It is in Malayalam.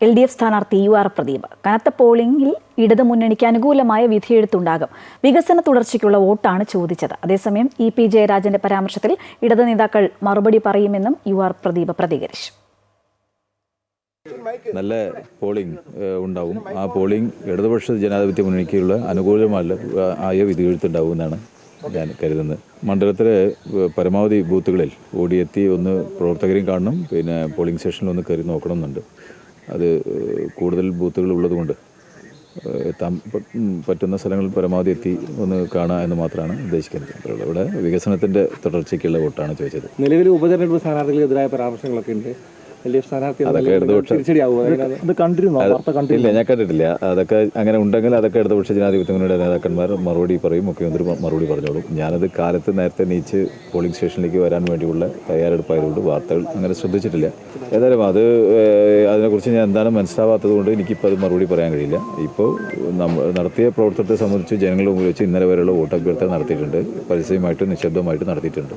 LDF സ്ഥാനാർത്ഥി UR പ്രദീപ്. കനത്ത പോളിംഗിൽ ഇടതുമുന്നണിക്ക് അനുകൂലമായ വിധിയെഴുത്തുണ്ടാകും. വികസന തുടർച്ചയ്ക്കുള്ള വോട്ടാണ് ചോദിച്ചത്. അതേസമയം EP ജയരാജന്റെ പരാമർശത്തിൽ ഇടത് നേതാക്കൾ മറുപടി പറയുമെന്നും UR പ്രദീപ് പ്രതികരിച്ചു. നല്ല പോളിംഗ് ഉണ്ടാവും. ആ പോളിംഗ് ഇടതുപക്ഷ ജനാധിപത്യ മുന്നണിക്കുള്ള അനുകൂലമായ വിധിയെഴുത്തുണ്ടാവുമെന്നാണ് ഞാൻ കരുതുന്നത്. മണ്ഡലത്തിലെ പരമാവധി ബൂത്തുകളിൽ ഓടിയെത്തി ഒന്ന് പ്രവർത്തകരെയും കാണണം, പിന്നെ പോളിംഗ് സ്റ്റേഷനിൽ ഒന്ന് കയറി നോക്കണമെന്നുണ്ട്. അത് കൂടുതൽ ബൂത്തുകൾ ഉള്ളതുകൊണ്ട് എത്താൻ പറ്റുന്ന സ്ഥലങ്ങളിൽ പരമാവധി എത്തി ഒന്ന് കാണുക എന്ന് മാത്രമാണ് ഉദ്ദേശിക്കുന്നത്. ഇവിടെ വികസനത്തിൻ്റെ തുടർച്ചയ്ക്കുള്ള വോട്ടാണ് ചോദിച്ചത്. നിലവിൽ ഉപതെരഞ്ഞെടുപ്പ് സ്ഥാനാർത്ഥികൾക്കെതിരായ പരാമർശങ്ങളൊക്കെ ഉണ്ട്. അതൊക്കെ ഇല്ല, ഞാൻ കണ്ടിട്ടില്ല. അതൊക്കെ അങ്ങനെ ഉണ്ടെങ്കിൽ അതൊക്കെ ഇടതുപക്ഷ ജനാധിപത്യ മുന്നണിയുടെ നേതാക്കന്മാർ മറുപടി പറയും, മുഖ്യമന്ത്രി മറുപടി പറഞ്ഞോളും. ഞാനത് കാലത്ത് നേരത്തെ നീച്ച് പോളിംഗ് സ്റ്റേഷനിലേക്ക് വരാൻ വേണ്ടിയുള്ള തയ്യാറെടുപ്പായതുകൊണ്ട് വാർത്തകൾ അങ്ങനെ ശ്രദ്ധിച്ചിട്ടില്ല. ഏതായാലും അതിനെക്കുറിച്ച് ഞാൻ എന്താണ് മനസ്സിലാവാത്തത് കൊണ്ട് എനിക്കിപ്പോൾ അത് മറുപടി പറയാൻ കഴിയില്ല. ഇപ്പോൾ നടത്തിയ പ്രവർത്തനത്തെ സംബന്ധിച്ച് ജനങ്ങളുടെ മുമ്പിൽ വെച്ച് ഇന്നലെ വരെയുള്ള വോട്ടഭ്യർത്ഥന നടത്തിയിട്ടുണ്ട്. പരസ്യമായിട്ടും നിശബ്ദമായിട്ടും നടത്തിയിട്ടുണ്ട്.